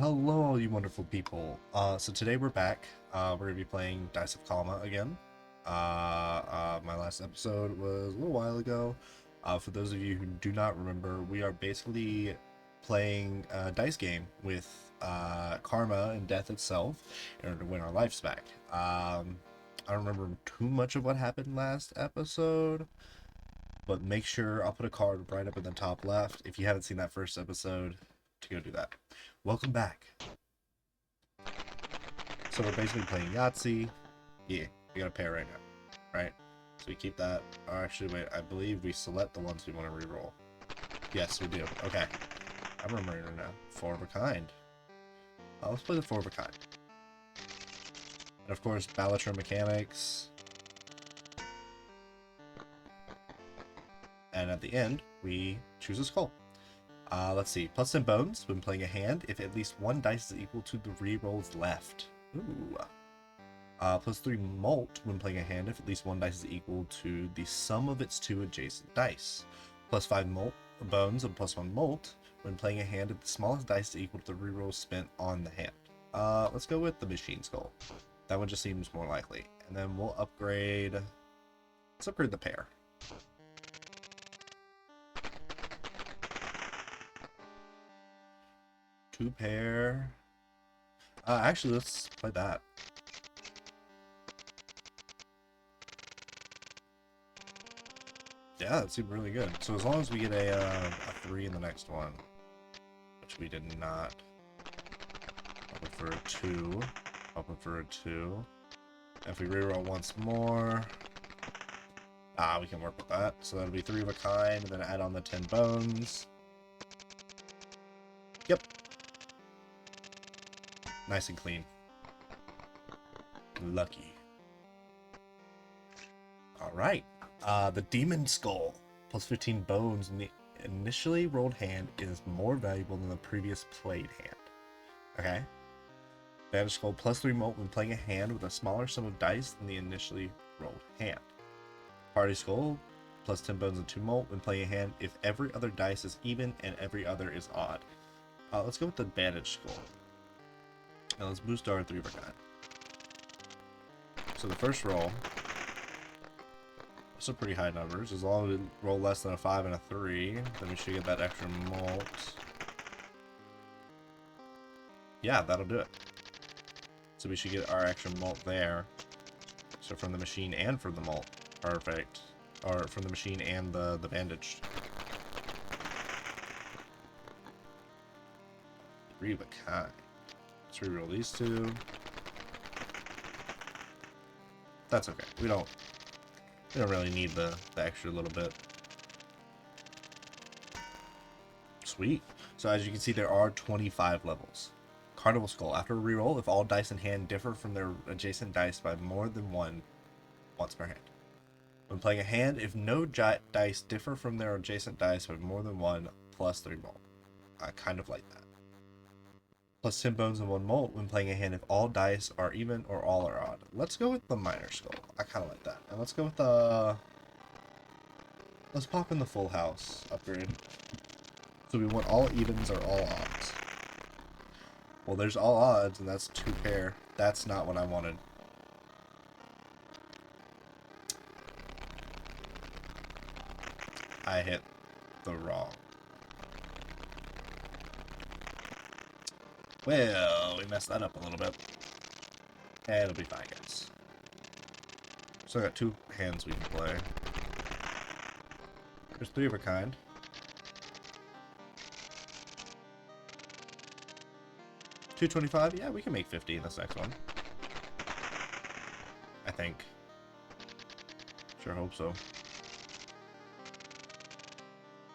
Hello, all you wonderful people. So today we're back. We're gonna be playing Dice of Kalma again. My last episode was a little while ago. For those of you who do not remember, we are basically playing a dice game with karma and death itself in order to win our lives back. I don't remember too much of what happened last episode, but make sure I'll put a card right up in the top left if you haven't seen that first episode to go do that. Welcome back. So we're basically playing Yahtzee. Yeah, we got a pair right now, right? So we keep that. Oh, actually, wait, I believe we select the ones we want to reroll. Yes, we do. Okay. I'm remembering it now. Four of a kind. Let's play the four of a kind. And of course, Balatron Mechanics. And at the end, we choose a skull. Let's see. Plus 10 bones when playing a hand if at least one dice is equal to the rerolls left. Ooh. Plus 3 molt when playing a hand if at least one dice is equal to the sum of its two adjacent dice. Plus 5 bones and plus 1 molt when playing a hand if the smallest dice is equal to the rerolls spent on the hand. Let's go with the machine skull. That one just seems more likely. And then we'll upgrade. Let's upgrade the pair. Two pair. Actually, let's play that. Yeah, that seemed really good. So as long as we get a 3 in the next one, which we did not. Hoping for a 2. Hoping for a 2. If we reroll once more, we can work with that. So that'll be 3 of a kind, and then add on the 10 bones. Yep. Nice and clean. Lucky. Alright. The Demon Skull, plus 15 bones in the initially rolled hand is more valuable than the previous played hand. Okay. Bandage Skull, plus 3 molt when playing a hand with a smaller sum of dice than the initially rolled hand. Party Skull, plus 10 bones and 2 molt when playing a hand if every other dice is even and every other is odd. Let's go with the Bandage Skull. And let's boost our 3 of a kind. So the first roll, some pretty high numbers. As long as we roll less than a 5 and a 3, then we should get that extra molt. Yeah, that'll do it. So we should get our extra molt there. So from the machine and from the molt. Perfect. Or from the machine and the bandage. 3 of a kind. Let's reroll these 2. That's okay. We don't really need the extra little bit. Sweet. So as you can see, there are 25 levels. Carnival Skull. After a reroll, if all dice in hand differ from their adjacent dice by more than one once per hand. When playing a hand, if no dice differ from their adjacent dice by more than one, plus 3 molt. I kind of like that. Plus 10 bones and 1 molt when playing a hand if all dice are even or all are odd. Let's go with the Minor Skull. I kind of like that. And let's go with the... Let's pop in the Full House upgrade. So we want all evens or all odds. Well, there's all odds, and that's 2 pair. That's not what I wanted. I hit the wrong. Well, we messed that up a little bit. It'll be fine, guys. So I got 2 hands we can play. There's 3 of a kind. $225? Yeah, we can make 50 in this next one. I think. Sure hope so.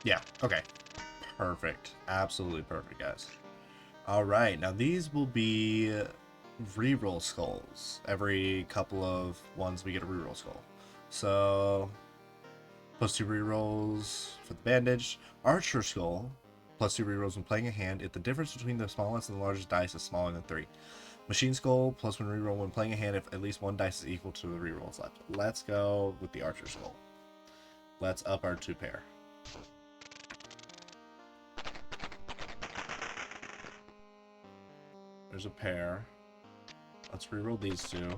Yeah, okay. Perfect. Absolutely perfect, guys. Alright, now these will be reroll skulls. Every couple of ones we get a reroll skull. So, plus 2 rerolls for the bandage. Archer Skull, plus 2 rerolls when playing a hand if the difference between the smallest and the largest dice is smaller than 3. Machine Skull, plus 1 reroll when playing a hand if at least one dice is equal to the rerolls left. Let's go with the Archer Skull. Let's up our 2 pair. There's a pair. Let's reroll these two.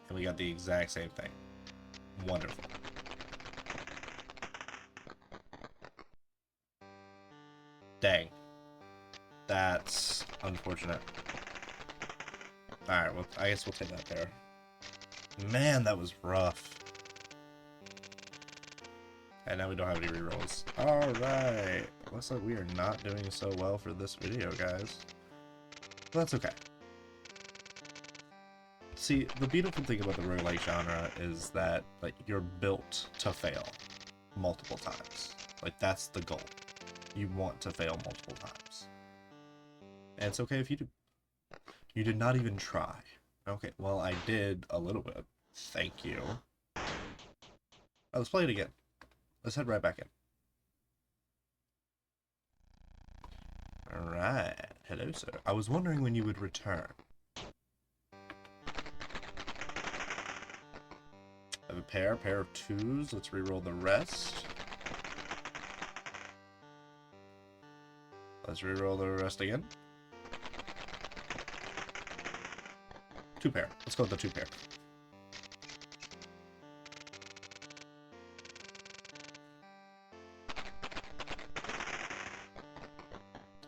And we got the exact same thing. Wonderful. Dang. That's unfortunate. Alright, well, I guess we'll take that pair. Man, that was rough. And now we don't have any rerolls. Alright. Looks like we are not doing so well for this video, guys. But that's okay. See, the beautiful thing about the roguelike genre is that, like, you're built to fail multiple times. Like, that's the goal. You want to fail multiple times. And it's okay if you do. You did not even try. Okay, well, I did a little bit. Thank you. Right, let's play it again. Let's head right back in. Alright. Hello, sir. I was wondering when you would return. I have a pair of twos. Let's reroll the rest. Let's reroll the rest again. Two pair. Let's go with the two pair.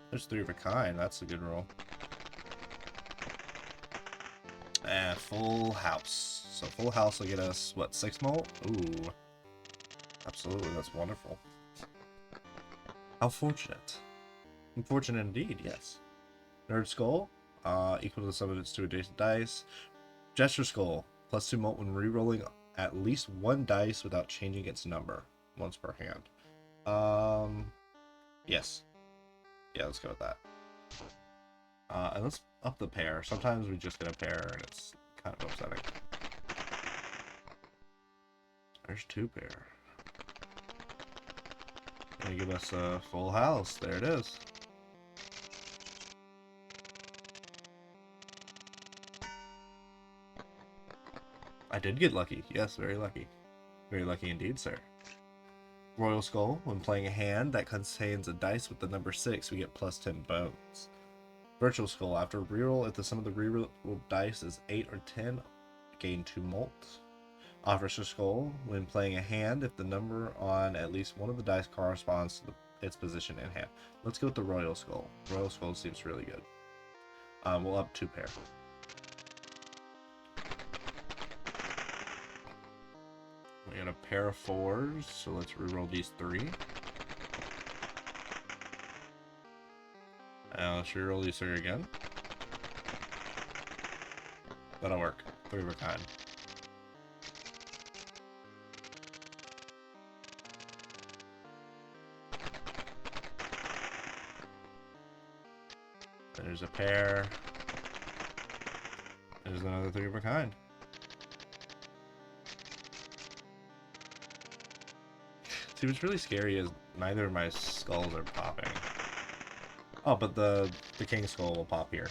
There's three of a kind. That's a good roll. And full house. So full house will get us, what, 6 mult? Ooh. Absolutely, that's wonderful. How fortunate. Unfortunate indeed, yes. Nerd Skull, equal to the sum of its two adjacent dice. Gesture Skull, plus 2 mult when rerolling at least one dice without changing its number. Once per hand. Yes. Yeah, let's go with that. And let's up the pair. Sometimes we just get a pair and it's kind of upsetting. There's two pair. Gonna give us a full house. There it is. I did get lucky. Yes, very lucky. Very lucky indeed, sir. Royal Skull. When playing a hand that contains a dice with the number 6, we get plus 10 bones. Virtual Skull. After reroll, if the sum of the reroll dice is 8 or 10, gain 2 mult. Officer Skull. When playing a hand, if the number on at least one of the dice corresponds to its position in hand. Let's go with the Royal Skull. Royal Skull seems really good. We'll up 2 pair. We got a pair of 4s, so let's reroll these 3. And let's reroll these 3 again. That'll work. 3 of a kind. There's a pair. There's another 3 of a kind. See, what's really scary is neither of my skulls are popping. Oh, but the king skull will pop here.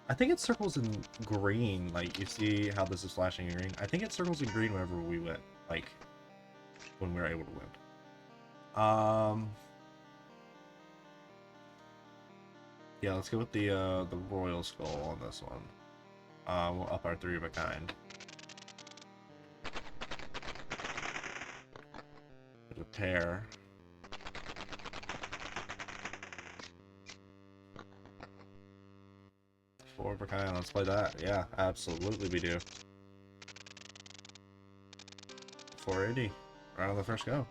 I think it circles in green. Like, you see how this is flashing in green? I think it circles in green whenever we win. Like, when we're able to win. Yeah, let's go with the royal skull on this one. We'll up our 3 of a kind. There's a pair. Four of a kind, let's play that. Yeah, absolutely we do. 480. Right on the first go.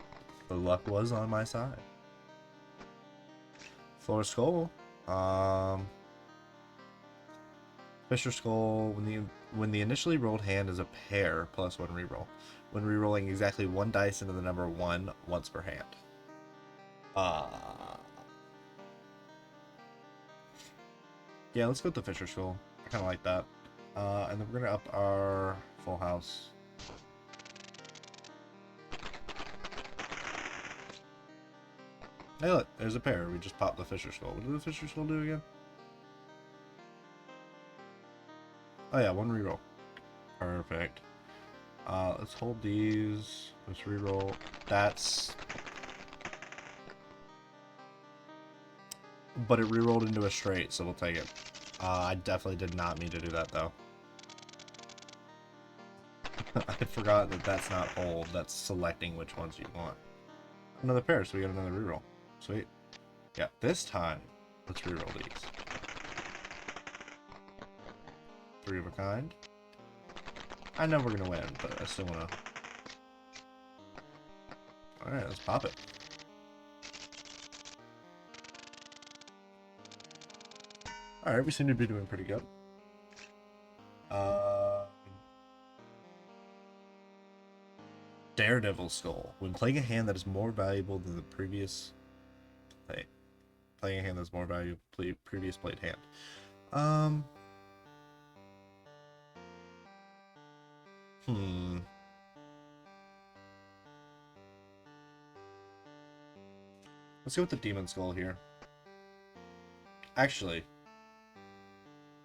The luck was on my side. Floor Skull. Fisher Skull. When the initially rolled hand is a pair, plus 1 reroll. When rerolling exactly 1 dice into the number 1 once per hand. Yeah, let's go with the Fisher Skull. I kind of like that. And then we're gonna up our full house. Hey, look, there's a pair. We just popped the Fisher Skull. What did the Fisher Skull do again? Oh yeah, 1 reroll. Perfect. Let's hold these. Let's reroll. That's... but it rerolled into a straight, so we'll take it. I definitely did not mean to do that, though. I forgot that that's not hold, that's selecting which ones you want. Another pair, so we got another reroll. Sweet. Yeah, this time, let's reroll these. 3 of a kind. I know we're gonna win, but I still wanna... Alright, let's pop it. Alright, we seem to be doing pretty good. Daredevil Skull. When playing a hand that is more valuable than the previous... Playing a hand that's more valuable than previous played hand. Let's go with the Demon Skull here. Actually,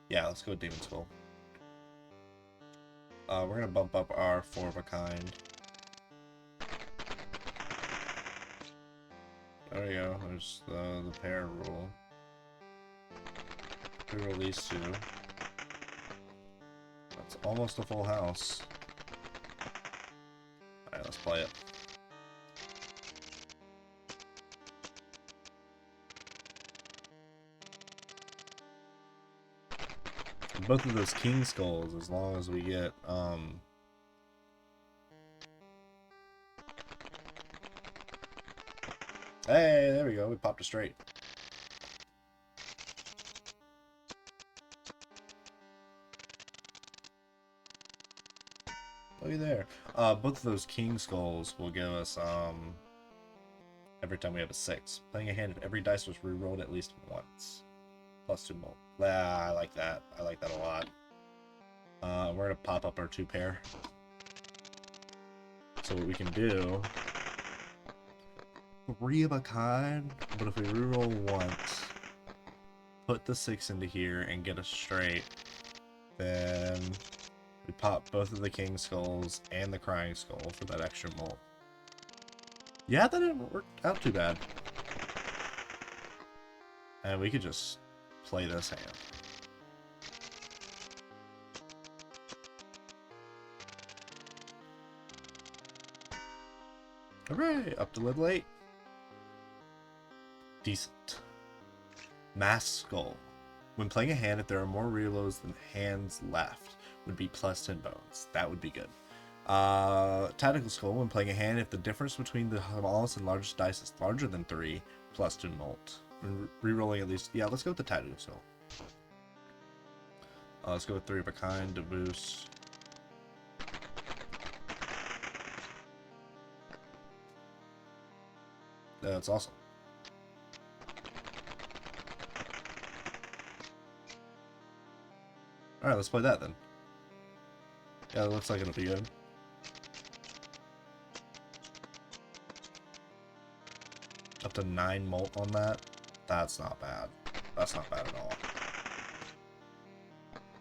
yeah, let's go with Demon Skull. We're gonna bump up our 4 of a kind. There we go. There's the pair rule. We release 2. That's almost a full house. Alright, let's play it. Both of those king skulls, as long as we get hey, there we go, we popped a straight. Look at there. Both of those king skulls will give us every time we have a 6. Playing a hand if every dice was rerolled at least once. +2 mult. I like that. I like that a lot. We're gonna pop up our 2 pair. So what we can do, 3 of a kind, but if we reroll once, put the 6 into here and get a straight, then we pop both of the king skulls and the crying skull for that extra mult. Yeah, that didn't work out too bad. And we could just play this hand. Hooray! Up to level 8. Decent. Mass Skull. When playing a hand, if there are more reloads than hands left, would be +10 bones. That would be good. Tactical Skull. When playing a hand, if the difference between the smallest and largest dice is larger than 3, +2 mult. Rerolling at least. Yeah, let's go with the Tactical Skull. Let's go with 3 of a kind to boost. That's awesome. Alright, let's play that then. Yeah, it looks like it'll be good. Up to 9 mult on that. That's not bad. That's not bad at all.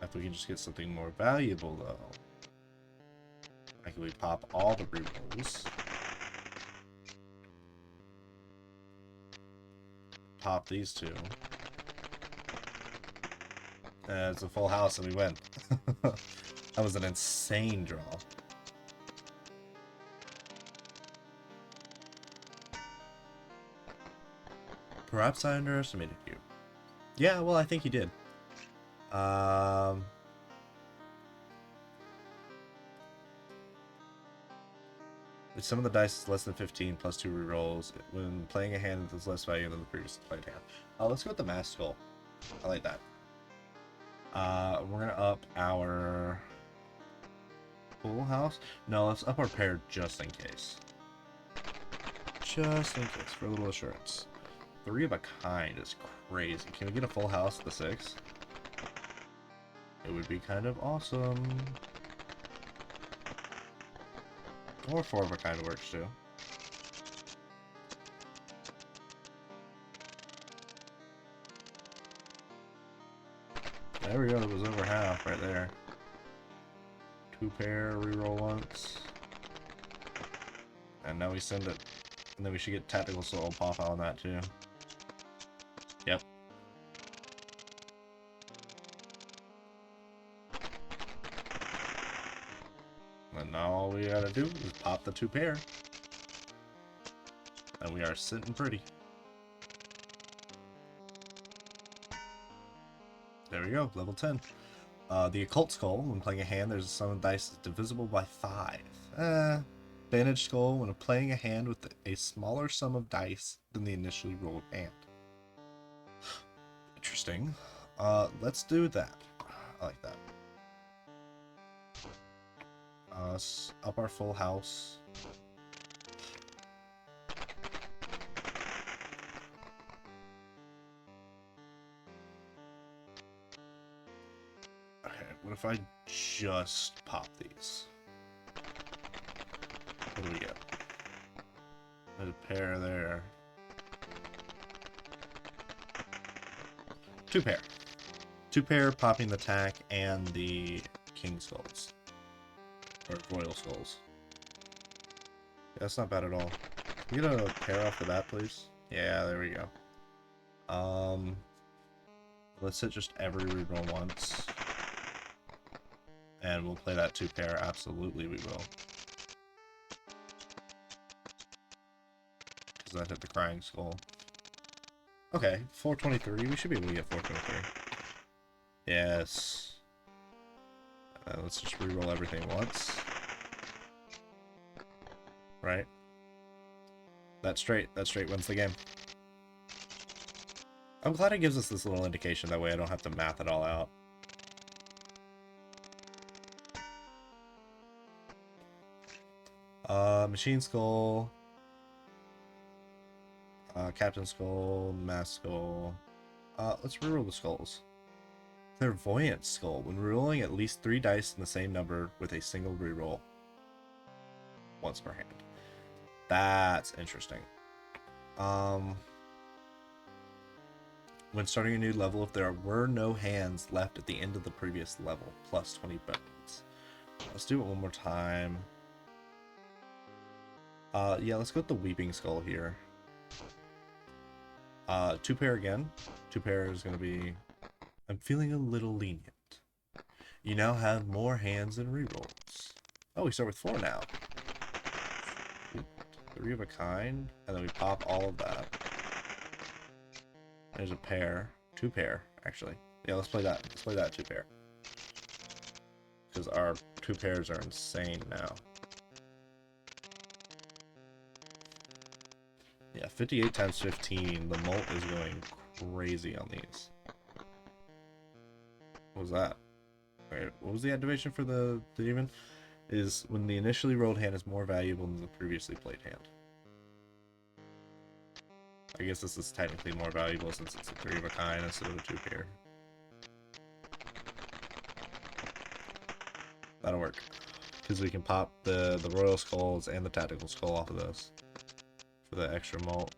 If we can just get something more valuable, though. Like, we pop all the rerolls. Pop these 2. It's a full house and we win. That was an insane draw. Perhaps I underestimated you. Yeah, well, I think you did. If some of the dice is less than 15 +2 rerolls when playing a hand that's less value than the previous played hand. Let's go with the Mass Skull. I like that. We're gonna up our full house. No, let's up our pair just in case. Just in case, for a little assurance. 3 of a kind is crazy. Can we get a full house with the 6? It would be kind of awesome. Or 4 of a kind works too. There we go, it was over half right there. 2 pair, reroll once. And now we send it. And then we should get Tactical Soul pop out on that too. Yep, Now all we gotta do is pop the 2 pair. And we are sitting pretty. There we go, level 10. The Occult Skull, when playing a hand, there's a sum of dice that's divisible by 5. Bandaged Skull, when playing a hand with a smaller sum of dice than the initially rolled hand. Interesting. Let's do that. I like that. Up our full house. Okay, what if I just pop these? What do we get? There's a pair there. 2 pair. 2 pair popping the tack and the king skulls. Or royal skulls. Yeah, that's not bad at all. Can we get a pair off the bat, please? Yeah, there we go. Let's hit just every reroll once. And we'll play that 2 pair. Absolutely we will. Because that hit the crying skull. Okay, 423. We should be able to get 423. Yes. Let's just reroll everything once. Right? That straight wins the game. I'm glad it gives us this little indication. That way I don't have to math it all out. Machine Skull. Captain Skull. Mass Skull. Let's reroll the skulls. Clairvoyant Skull. When rerolling at least 3 dice in the same number with a single reroll. Once per hand. That's interesting. When starting a new level, if there were no hands left at the end of the previous level, plus 20 bones. Let's do it one more time. Yeah, let's go with the Weeping Skull here. 2 pair again. 2 pair is going to be... I'm feeling a little lenient. You now have more hands than rerolls. Oh, we start with 4 now. 3 of a kind, and then we pop all of that. There's a pair. 2 pair, actually. Yeah, let's play that. Let's play that 2 pair. Because our 2 pairs are insane now. Yeah, 58 times 15. The mult is going crazy on these. What was that? Wait, what was the activation for the demon? Is when the initially rolled hand is more valuable than the previously played hand. I guess this is technically more valuable since it's a 3 of a kind instead of a 2 pair. That'll work. Because we can pop the royal skulls and the tactical skull off of this. For the extra mult.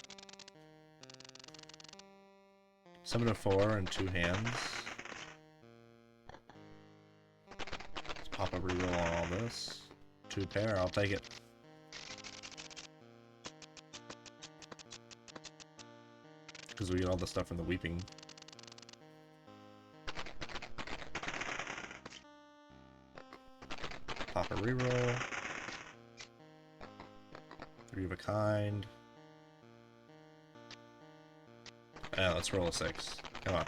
Summon a 4 and 2 hands. Let's pop a reroll on all this. 2 pair, I'll take it. Because we get all the stuff from the Weeping. Pop a reroll. 3 of a kind. Yeah, let's roll a 6. Come on.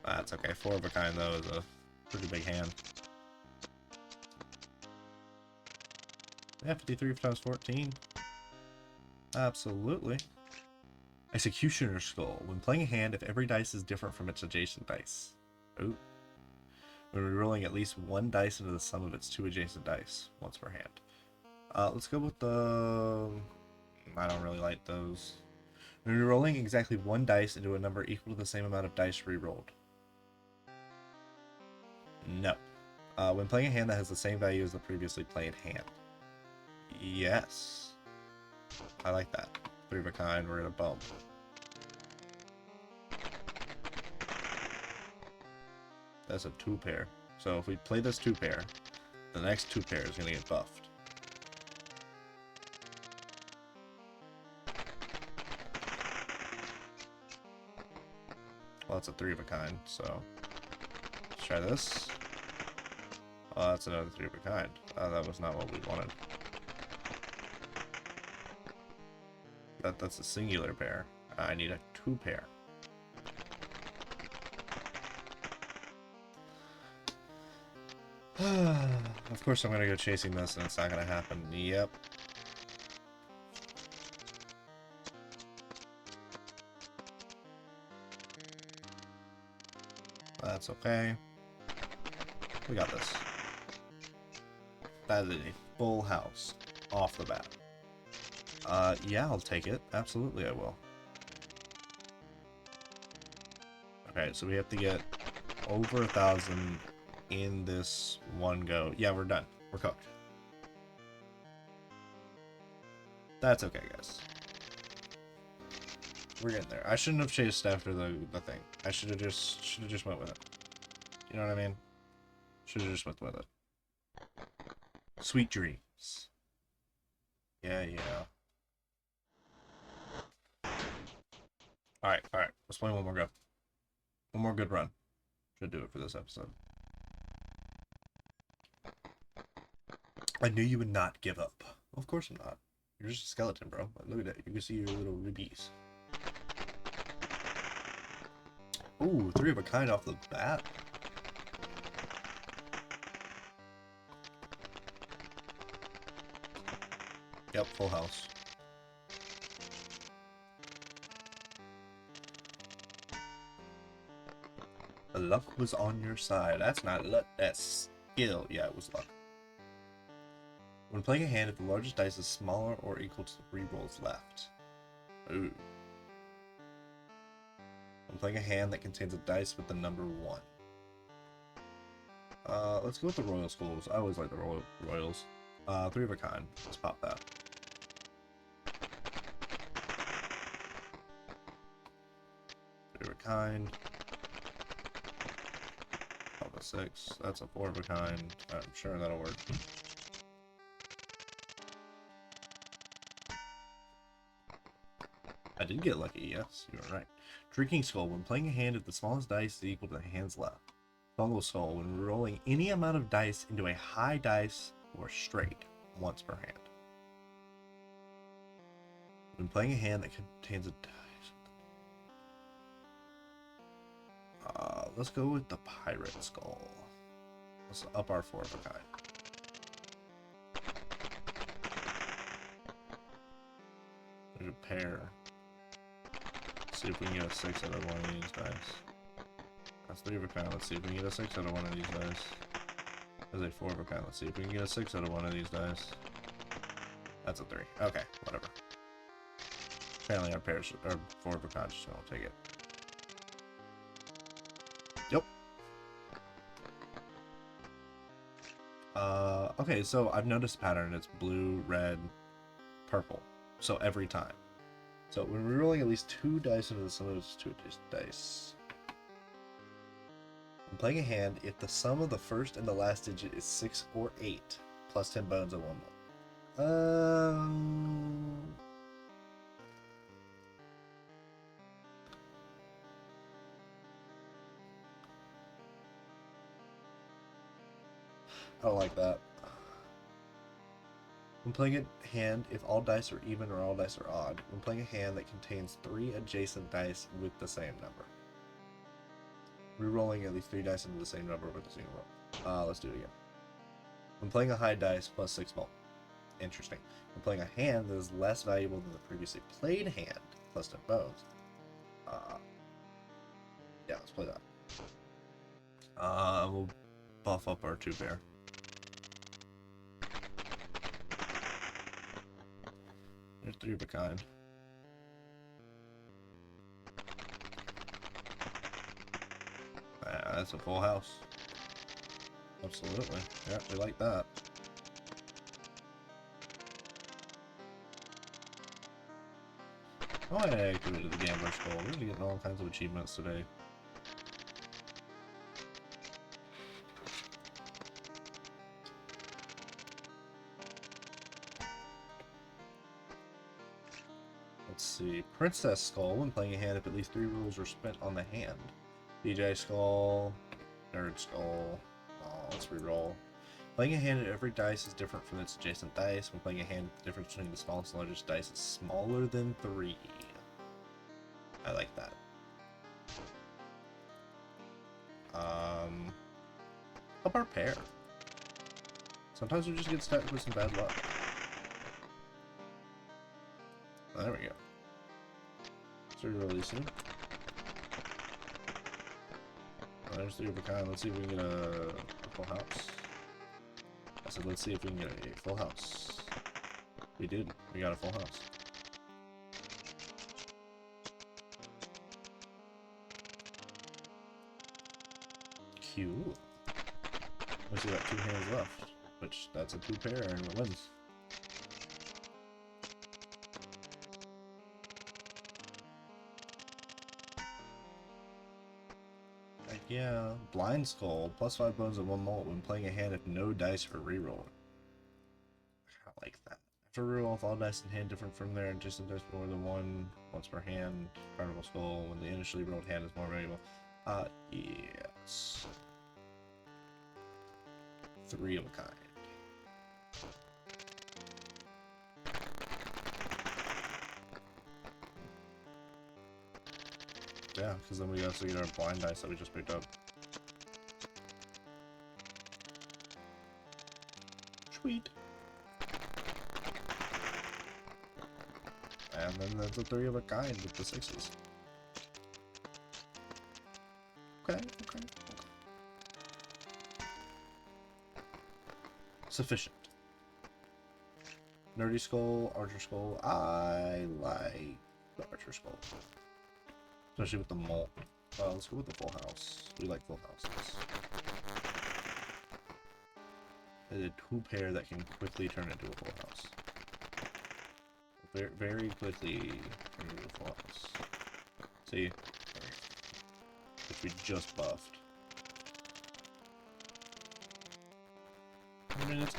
That's okay. 4 of a kind, though, is a pretty big hand. Yeah, 53 times 14. Absolutely. Executioner's Skull. When playing a hand, if every dice is different from its adjacent dice. Ooh. When rerolling at least 1 dice into the sum of its 2 adjacent dice. Once per hand. Let's go with the... I don't really like those. When rerolling exactly 1 dice into a number equal to the same amount of dice rerolled. No. When playing a hand that has the same value as the previously played hand. Yes. I like that. 3 of a kind, we're gonna bump. That's a 2 pair. So if we play this 2 pair, the next 2 pair is gonna get buffed. Well, that's a 3 of a kind, so let's try this. Oh, that's another 3 of a kind. That was not what we wanted. That's a singular pair. I need a 2 pair. Of course I'm gonna go chasing this and it's not gonna happen. Yep. That's okay. We got this. That is a full house off the bat. Yeah, I'll take it. Absolutely, I will. Okay, so we have to get over 1,000 in this one go. Yeah, we're done. We're cooked. That's okay, guys. We're getting there. I shouldn't have chased after the thing. I should have just went with it. You know what I mean? Should have just went with it. Sweet dreams. Yeah. Alright. Let's play one more go. One more good run. Should do it for this episode. I knew you would not give up. Of course I'm not. You're just a skeleton, bro. Look at that. You can see your little ribbies. Ooh, 3 of a kind off the bat. Yep, full house. The luck was on your side. That's not luck, that's skill. Yeah, it was luck. When playing a hand, if the largest dice is smaller or equal to the 3 rolls left. Ooh. I'm playing a hand that contains a dice with the number 1. Let's go with the Royal Skulls. I always like the Royals. 3 of a kind. Let's pop that. Three of a kind. Pop a 6. That's a 4 of a kind. I'm sure that'll work. I did get lucky, yes, you were right. Drinking Skull. When playing a hand, if the smallest dice is equal to the hand's left. Bungle Skull. When rolling any amount of dice into a high dice or straight, once per hand. When playing a hand that contains a dice. Let's go with the Pirate Skull. Let's up our 4 of a kind. There's a pair. See if we can get a 6 out of one of these dice. That's 3 of a kind. Let's see if we can get a 6 out of one of these dice. There's a 4 of a kind. Let's see if we can get a 6 out of one of these dice. That's a 3. Okay, whatever. Apparently our pairs are 4 of a kind, so I'll take it. Yep. Okay, so I've noticed a pattern. It's blue, red, purple. So every time. So when we're rolling at least 2 dice into the sum of those 2 dice. When playing a hand, if the sum of the first and the last digit is 6 or 8, plus 10 bones at 1 moment. I don't like that. When playing a hand, if all dice are even or all dice are odd. When playing a hand that contains 3 adjacent dice with the same number. Rerolling at least 3 dice into the same number with the single roll. Let's do it again. When playing a high dice, plus 6 ball. Interesting. When playing a hand that is less valuable than the previously played hand, plus 10 bones. Yeah, let's play that. We'll buff up our 2 pair. There's 3 of a kind. That's a full house. Absolutely. Yeah, we like that. Oh, I activated the Gambler Skull. We're gonna be getting all kinds of achievements today. Let's see. Princess Skull. When playing a hand, if at least 3 rules are spent on the hand. DJ Skull. Nerd Skull. Oh, let's reroll. Playing a hand, every dice is different from its adjacent dice. When playing a hand, the difference between the smallest and largest dice is smaller than 3. I like that. Up our pair. Sometimes we just get stuck with some bad luck. There we go. So we're releasing. There's 3 of a kind. Let's see if we can get a full house. I said, let's see if we can get a full house. We did. We got a full house. Cute. We still got 2 hands left, which that's a 2 pair and it wins. Yeah, blind skull, +5 bones and 1 molt when playing a hand if no dice for reroll. I like that. After reroll, if all dice in hand different from their adjacent dice more than 1 once per hand, carnival skull when the initially rolled hand is more valuable. Yes. 3 of a kind. Yeah, because then we also get our blind dice that we just picked up. Sweet. And then that's a 3 of a kind with the 6s. Okay. Sufficient. Nerdy skull, archer skull. I like the archer skull. Especially with the molt. Let's go with the full house. We like full houses. There's a 2 pair that can quickly turn into a full house. Very, very quickly turn into a full house. See? Which we just buffed. I mean, it's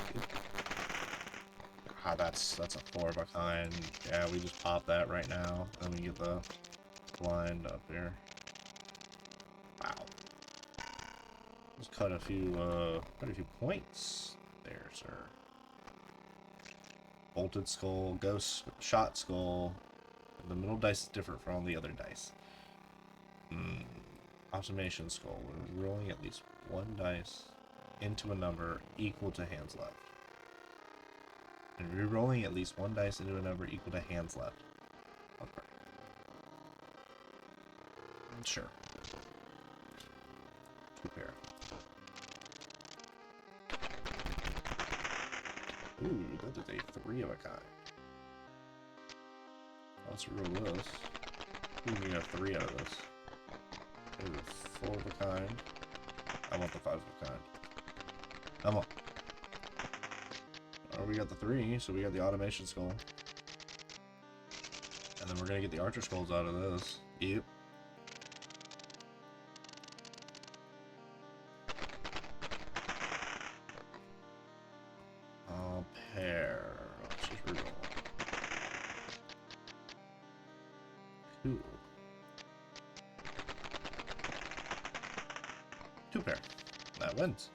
that's a 4 of a kind. Yeah, we just pop that right now. Then we get the blind up here. Wow. Just cut a few points there, sir. Bolted skull, ghost shot skull. The middle dice is different from all the other dice. Observation skull. We're rolling at least 1 dice into a number equal to hands left. And re-rolling at least 1 dice into a number equal to hands left. Okay. Sure. 2 pair. Ooh, that is a 3 of a kind. Let's roll this. Ooh, we got 3 out of this. Ooh, 4 of a kind. I want the 5 of a kind. Come on. Oh, we got the 3, so we got the automation skull. And then we're gonna get the archer skulls out of this. Yep. Pair. Let's just reroll. Cool. 2 pair. That wins.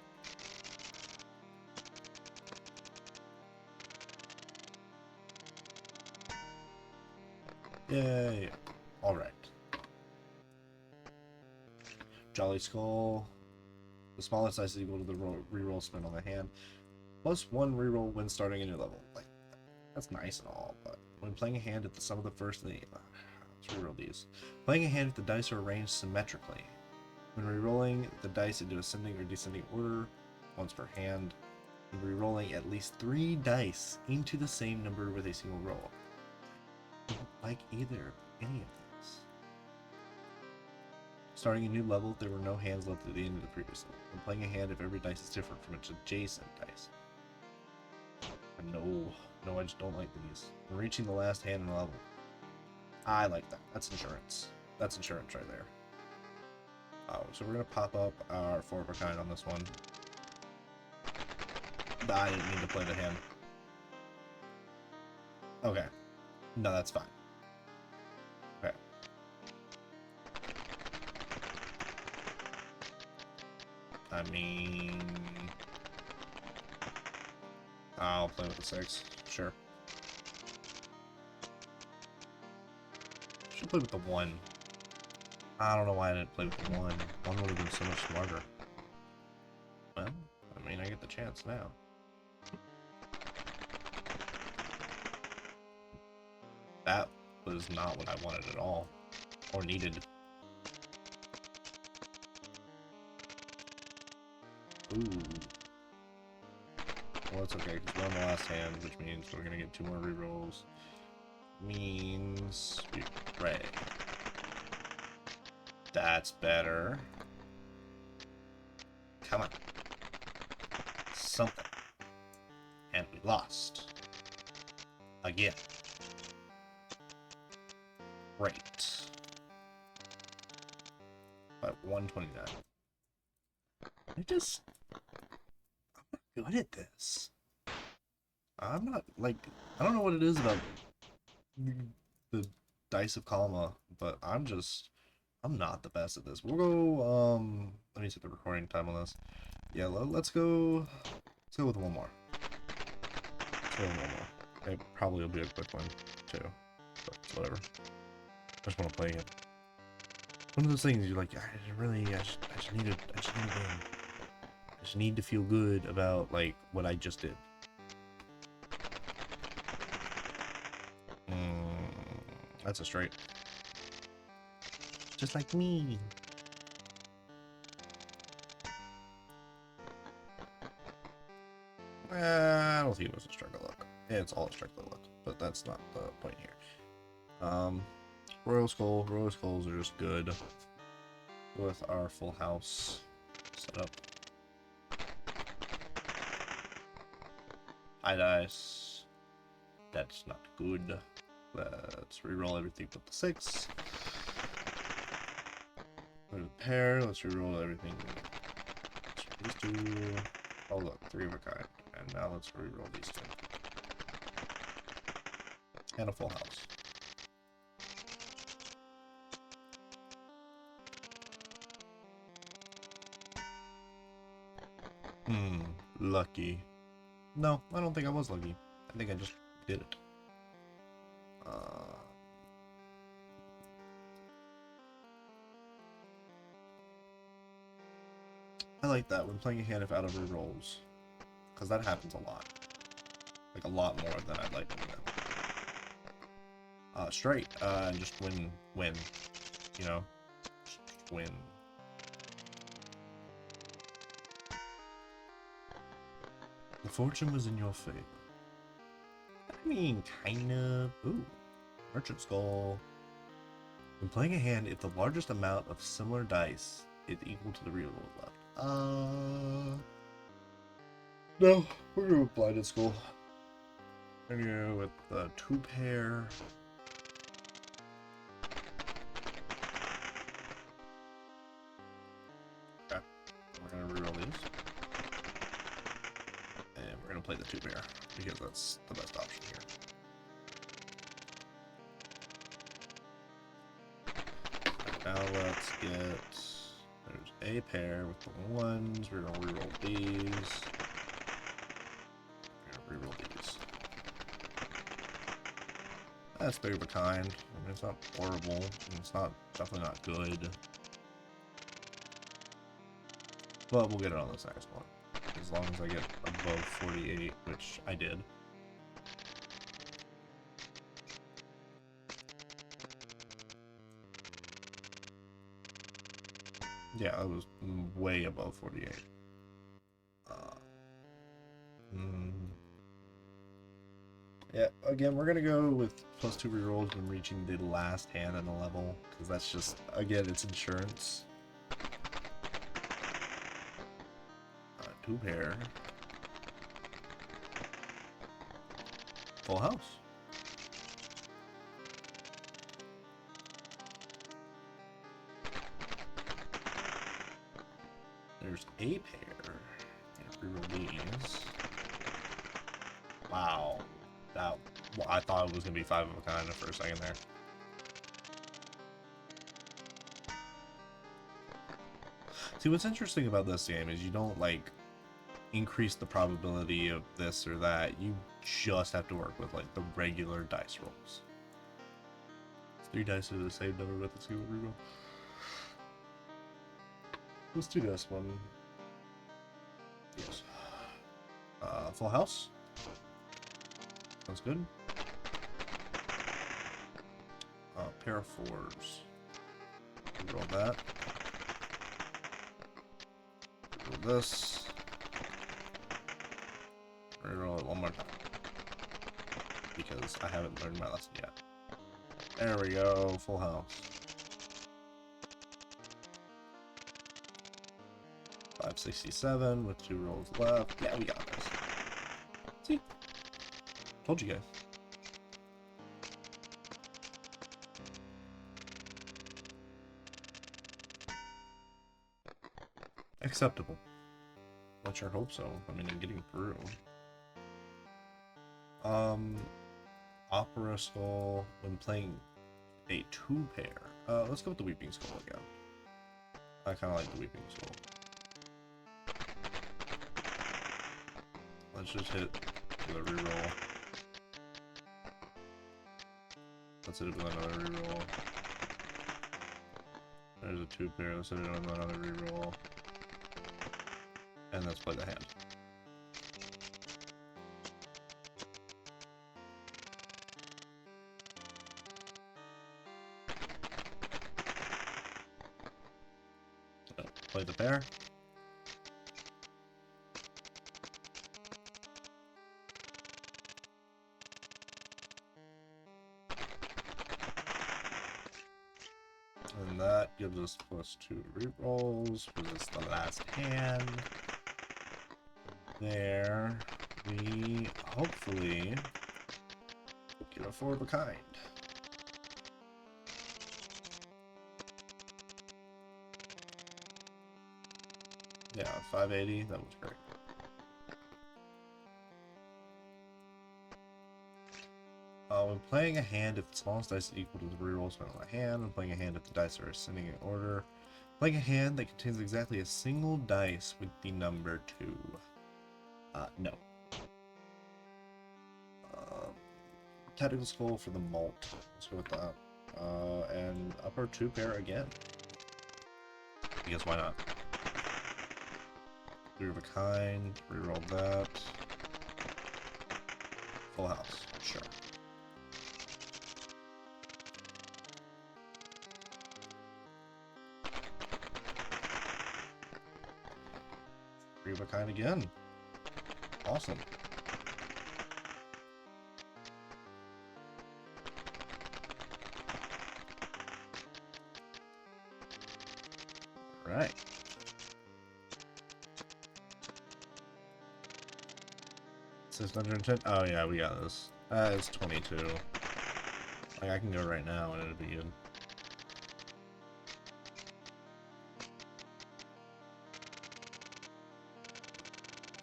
Yay. Alright. Jolly Skull. The smallest dice is equal to the reroll spent on the hand. +1 reroll when starting a new level. Like, that's nice and all, but when playing a hand at the sum of the first and the... let's reroll these. Playing a hand if the dice are arranged symmetrically. When rerolling the dice into ascending or descending order, once per hand, and rerolling at least 3 dice into the same number with a single roll. I don't like any of these. Starting a new level, there were no hands left at the end of the previous level. When playing a hand, if every dice is different from its adjacent dice. No, I just don't like these. When reaching the last hand in the level. I like that. That's insurance. That's insurance right there. Oh, so we're gonna pop up our 4 of a kind on this one. I didn't mean to play the hand. Okay. No, that's fine. Okay. I mean... I'll play with the 6. Sure. Should play with the 1. I don't know why I didn't play with the 1. 1 would have been so much smarter. Well, I mean, I get the chance now. That was not what I wanted at all. Or needed. Ooh. Well, it's okay, because we're on the last hand, which means we're going to get 2 more rerolls. Means we pray. That's better. Come on. Something. And we lost. Again. Great. But 129. I just... I'm not good at this. I'm not, like... I don't know what it is about the Dice of Kalama, but I'm not the best at this. We'll go, let me set the recording time on this. Yeah, let's go with one more. Let's go with one more. It probably will be a quick one, too. But whatever. I just want to play it. One of those things you're like, I just need to win. I just need to feel good about, like, what I just did. That's a straight. Just like me. I don't think it was a strike of luck. It's all a strike of luck, but that's not the point here. Royal Skull. Royal Skulls are just good with our full house setup. High dice. That's not good. Let's reroll everything but the 6. There's a pair. Let's reroll everything. These 2. Oh look, 3 of a kind. And now let's reroll these 2. And a full house. Lucky. No, I don't think I was lucky. I think I just did it. I like that when playing a hand if out of rerolls, because that happens a lot. Like a lot more than I'd like to know. Straight, just win, you know, just win. The fortune was in your favor. I mean, kind of. Ooh, Merchant Skull. When playing a hand, if the largest amount of similar dice is equal to the reroll left. No, we're going with Blinded Skull. We're going to go with the 2 pair. Okay, we're going to reroll these. And we're going to play the 2 pair, because that's the best option here. Now let's get... There's a pair with the 1s. We're gonna reroll these. We're gonna reroll these. That's 3 of a kind. I mean, it's not horrible. It's not definitely not good. But we'll get it on this next one. As long as I get above 48, which I did. Yeah, I was way above 48. Yeah, again, we're gonna go with +2 rerolls when reaching the last hand in the level, because that's just, again, it's insurance. 2 pair. Full house. There's a pair. Reroll these. Wow. That, well, I thought it was gonna be 5 of a kind for a second there. See, what's interesting about this game is you don't, like, increase the probability of this or that. You just have to work with like the regular dice rolls. 3 dice are the same number with a single reroll. Let's do this one. Yes. Full house. Sounds good. Pair of 4s. Roll that. Roll this. Reroll it one more time. Because I haven't learned my lesson yet. There we go. Full house. 567 with 2 rolls left. Yeah, we got this. See? Told you guys. Acceptable. I sure hope so. I mean, I'm getting through. Opera Skull when playing a 2-pair. Let's go with the Weeping Skull again. I kind of like the Weeping Skull. Let's just hit with a reroll. Let's hit it with another reroll. There's a 2-pair. Let's hit it with another reroll. And let's play the hand. Play the pair. And that gives us +2 rerolls, because it's the last hand. There, we hopefully get a 4 of a kind. Yeah, 580, that was great. When playing a hand, if the smallest dice is equal to the rerolls found on the hand, when playing a hand if the dice are ascending in order, playing a hand that contains exactly a single dice with the number 2. No. Tactical Skull for the malt. Let's go with that. And upper 2-pair again. I guess why not? 3 of a kind. Reroll that. Full house. Sure. Three of a kind again. Awesome. Right. Says 110. Oh yeah, we got this. It's 22. Like I can go right now and it'll be good.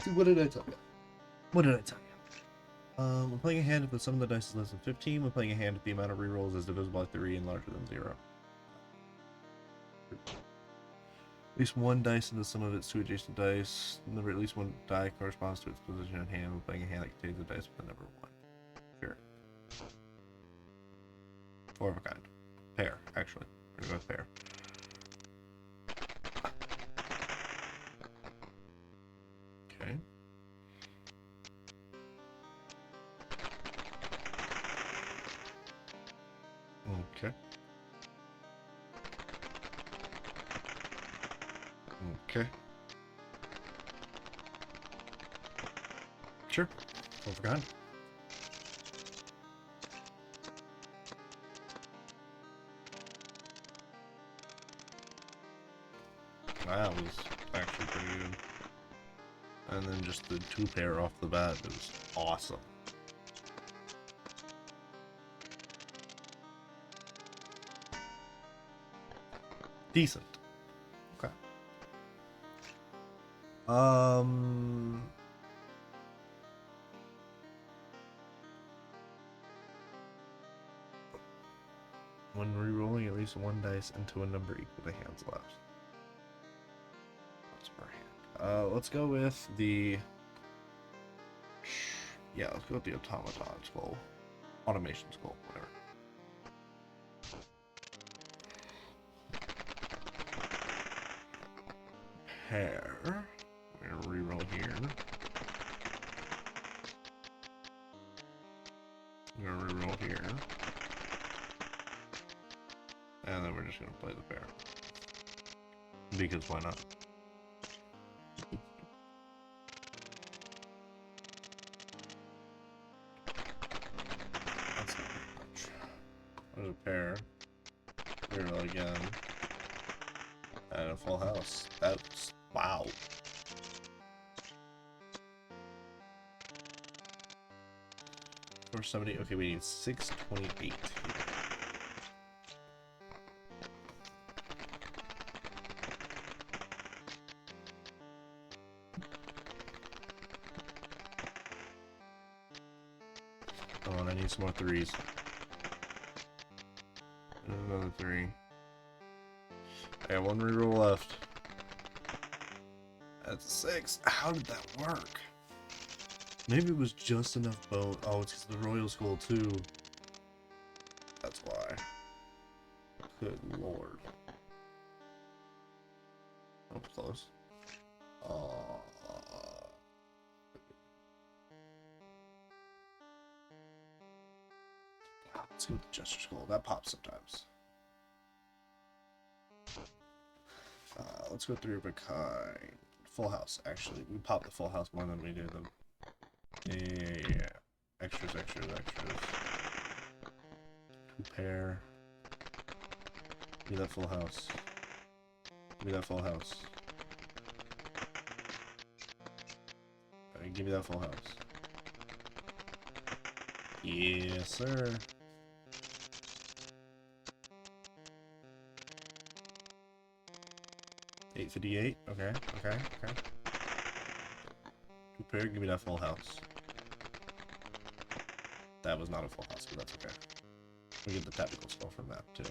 See, what did I tell you? What did I tell you? When playing a hand if the sum of the dice is less than 15, when playing a hand if the amount of rerolls is divisible by 3 and larger than 0. At least one dice in the sum of its 2 adjacent dice. Number at least one die corresponds to its position in hand when playing a hand that contains a dice with the number 1. Sure. 4 of a kind. Pair, actually. We're gonna go with pair. Okay. Okay. Okay. Sure. 4 of a kind. That was actually pretty good. And then just the 2-pair off the bat, it was awesome. Decent. Okay. When re-rolling at least one dice into a number equal to hands left. That's per hand. Let's go with the... Yeah, let's go with the automaton skull. Automation skull, whatever. Hair. We're gonna reroll here. We're gonna reroll here. And then we're just gonna play the pair. Because why not? That's not very much. There's a pair. Reroll again. And a full house. That's wow. For 70. Okay, we need 628. Come on, I need some more threes. Another 3. I got 1 reroll left. That's a 6. How did that work? Maybe it was just enough bone. Oh, it's because the Royal Skull too. That's why. Good lord. Oh, close. Let's go with the Jester Skull. That pops sometimes. Let's go through a kind. Full house, actually. We pop the full house more than we do them. Yeah. Extras, extras, extras. 2 pair. Give me that full house. Give me that full house. Give me that full house. Yes, sir. $8.58. Okay, okay, okay. 2 pair. Give me that full house. That was not a full house, but that's okay. We get the tactical skull from that too.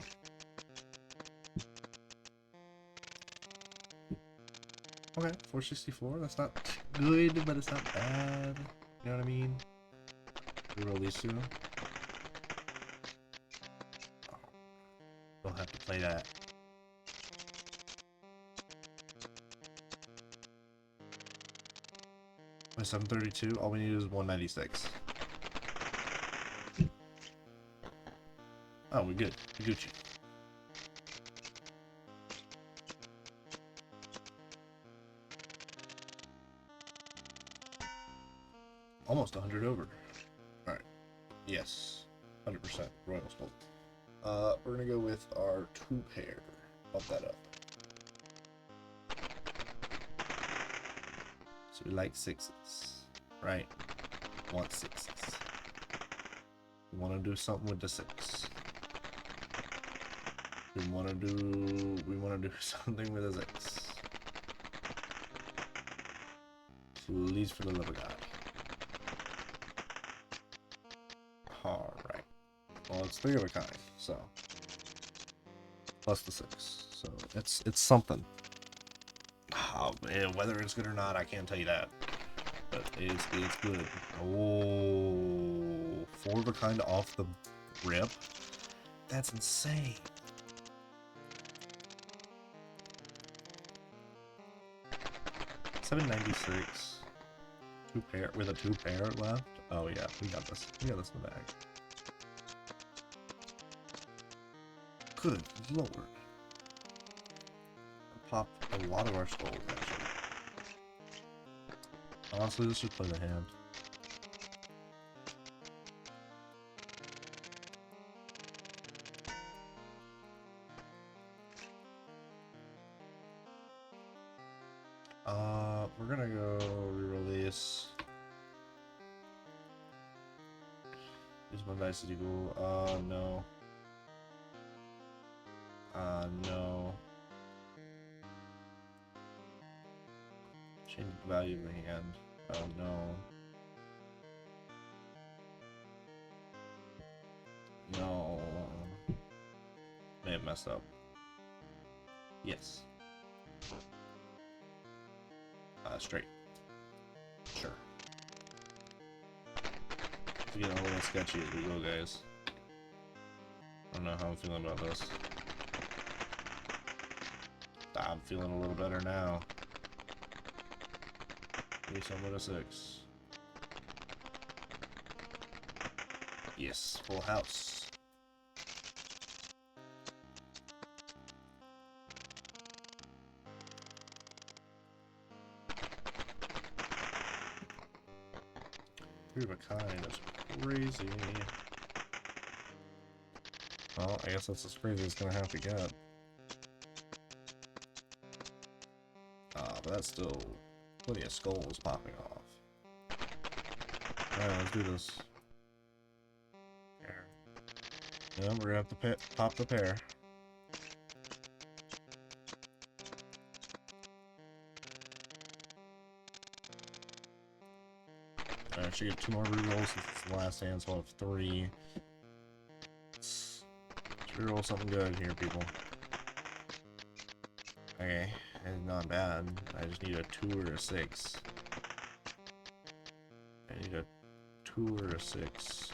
Okay, 464. That's not good, but it's not bad. You know what I mean? We roll these 2. Oh, we'll have to play that. By 732, all we need is 196. Oh, we're good. We're Gucci. Almost 100 over. Alright. Yes. 100%. Royal Skull. We're gonna go with our 2 pair. Bump that up. So we like 6s. Right? Want 6s. We wanna do something with the 6. We wanna do something with a 6. Please, for the love of God. Alright. Well, it's 3 of a kind, so. Plus the 6. So it's something. Oh man, whether it's good or not, I can't tell you that. But it's good. Oh, 4 of a kind off the rip? That's insane. $796. 2 pair with a 2 pair left. Oh yeah, we got this. We got this in the bag. Good lord. Pop a lot of our skulls actually. Honestly, let's just play the hand. We're gonna go re-release. Use my dice to go. No. No. Change the value of the hand. Oh no. No. May have messed up. Yes. Straight. Sure. It's getting a little sketchy as we go, guys. I don't know how I'm feeling about this. I'm feeling a little better now. At least I'm with a 6. Yes, full house. Three of a kind, that's crazy. Well, I guess that's as crazy as it's gonna have to get. But that's still plenty of skulls popping off. Alright, let's do this. Pair. Yeah, we're gonna have to pop the pair. I should get 2 more rerolls since it's the last hand, so I'll have 3. Let's reroll something good here, people. Okay, it's not bad. I just need a 2 or a 6. I need a 2 or a 6.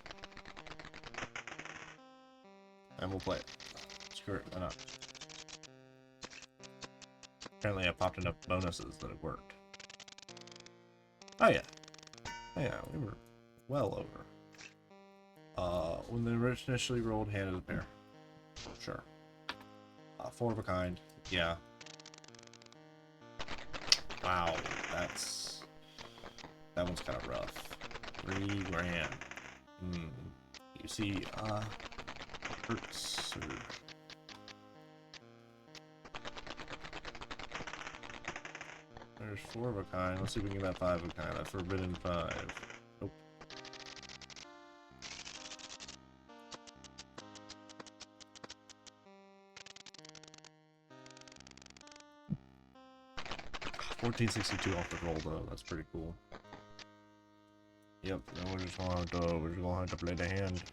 And we'll play it. Screw it, why not? Apparently I popped enough bonuses that it worked. Oh yeah. Oh yeah, we were well over. When the initially rolled hand of the pair. Sure. 4 of a kind. Yeah. Wow, that one's kind of rough. 3 grand. You see, hurts. There's 4 of a kind. Let's see if we can get that 5 of a kind. That's forbidden 5. Nope. $14.62 off the roll though. That's pretty cool. Yep. Then we're just gonna have to play the hand.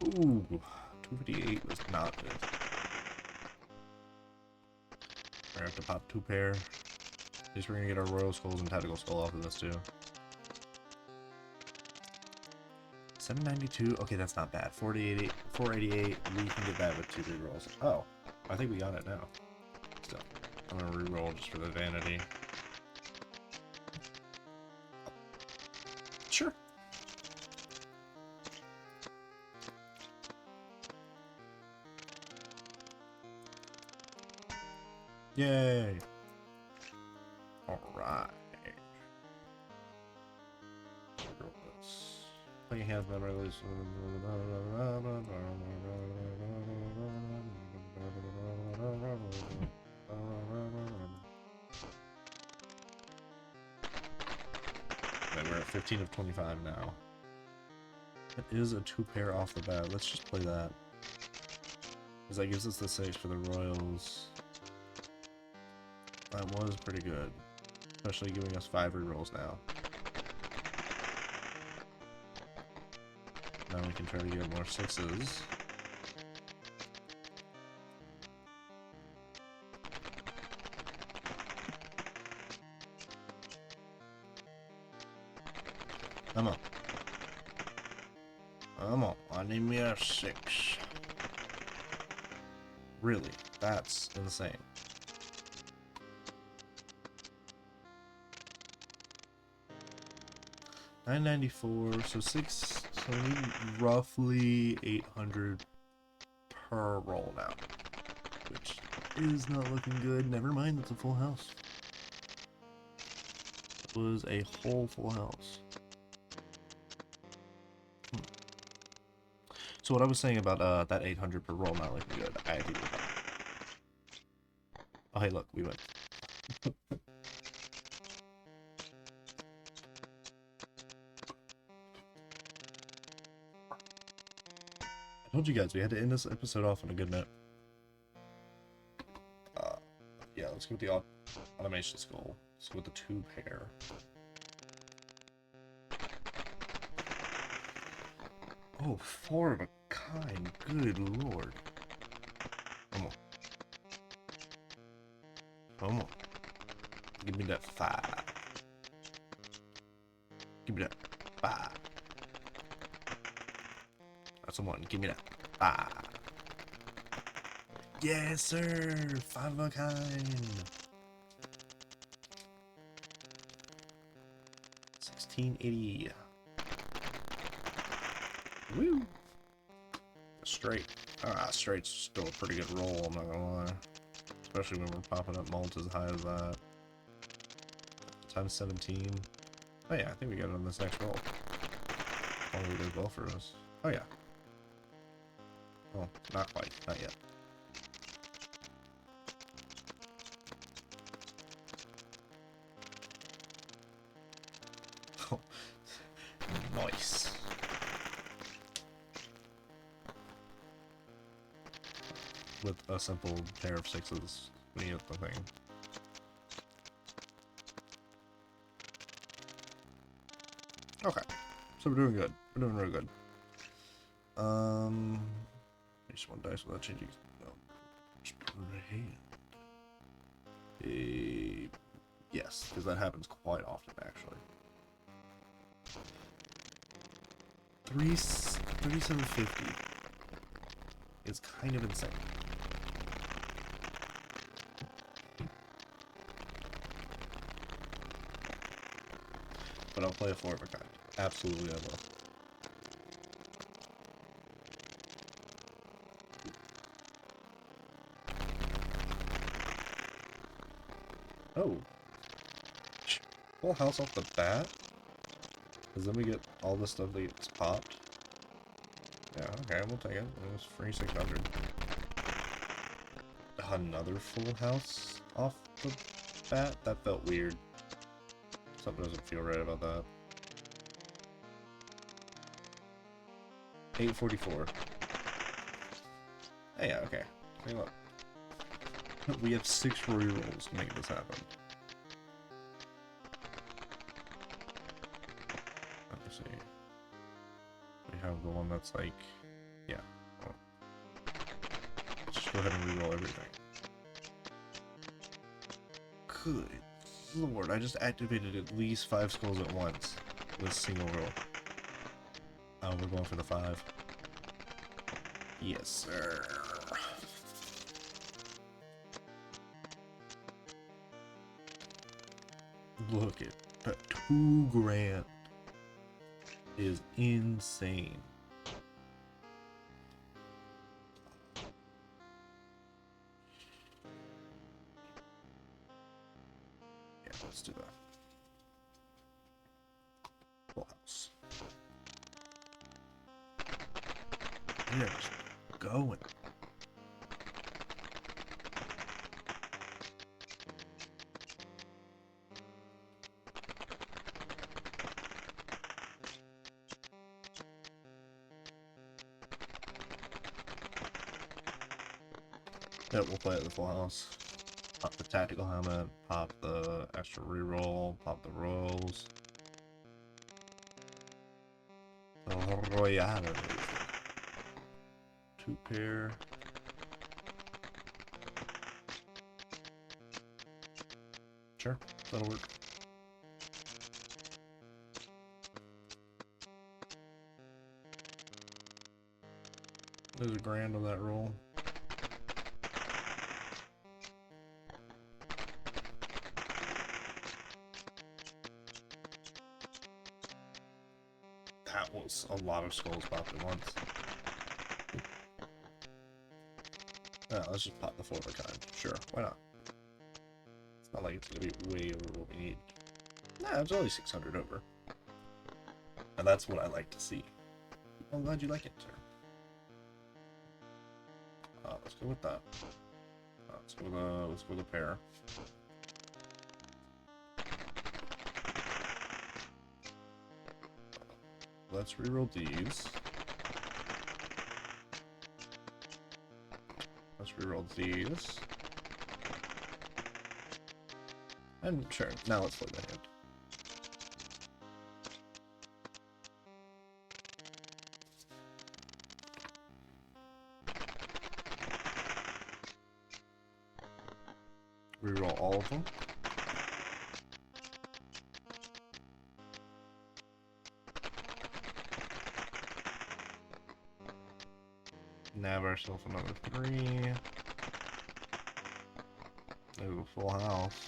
Ooh, 258 was not good. We're gonna have to pop 2 pair. At least we're gonna get our Royal Skulls and Tactical Skull off of this too. 792. Okay, that's not bad. 488. We can get that with 2 rerolls. Oh, I think we got it now. Still, I'm gonna reroll just for the vanity. Sure. Yay! Alright. Playing hands by release. Okay, we're at 15 of 25 now. It is a 2 pair off the bat. Let's just play that. Because that gives us the 6 for the Royals. That was pretty good. Especially giving us 5 rerolls now. Now we can try to get more 6s. Come on. Come on. I need me a 6. Really? That's insane. $9.94, so 6, so we need roughly 800 per roll now, which is not looking good. Never mind, that's a full house. It was a whole full house. So what I was saying about that 800 per roll not looking good, I agree with that. Oh hey, look, we went. I told you guys we had to end this episode off on a good note. Yeah, let's go with the automation skull. Let's go with the 2 pair. Oh, 4 of a kind. Good lord. Come on. Come on. Give me that 5. Give me that 5. That's a 1. Give me that 5. Yes, sir. 5 of a kind. 1680. Woo. Straight. Straight's still a pretty good roll, I'm not gonna lie. Especially when we're popping up mults as high as that. Times 17. Oh yeah, I think we got it on this next roll. Probably did well for us. Oh yeah. Well, not quite. Not yet. Oh, nice. With a simple pair of 6s when you get the thing. Okay, so we're doing good. We're doing real good. Just 1 dice without changing. No, just put it in hand. Yes, because that happens quite often actually. 3750 is kind of insane. But I'll play a 4 of a kind. Absolutely, I will. Oh. Full house off the bat? Because then we get all the stuff that gets popped. Yeah, okay, we'll take it. It was free 600. Another full house off the bat? That felt weird. Something doesn't feel right about that. 844. Hey, yeah, okay. Hey, look. We have 6 rerolls to make this happen. Let me see. We have the one that's like... Yeah. Well, let's just go ahead and reroll everything. Good lord, I just activated at least 5 skulls at once with a single roll. Oh, we're going for the 5. Yes, sir. Look at that. 2 grand is insane. Yeah, let's do that. Full house. Yeah, just going. Yeah, we'll play at the full house. Pop the tactical helmet, pop the extra reroll, pop the rolls. The Royale. 2 pair. Sure, that'll work. There's a grand on that roll. That was a lot of skulls popped at once. Yeah, let's just pop the 4 of a kind. Sure, why not? It's not like it's gonna be way over what we need. Nah, it's only 600 over. And that's what I like to see. I'm glad you like it, sir. Let's go with that. Let's go with a pair. Let's reroll these. Let's reroll these. And sure, now let's flip the hand. Reroll all of them. Nab ourselves another 3. Ooh, full house.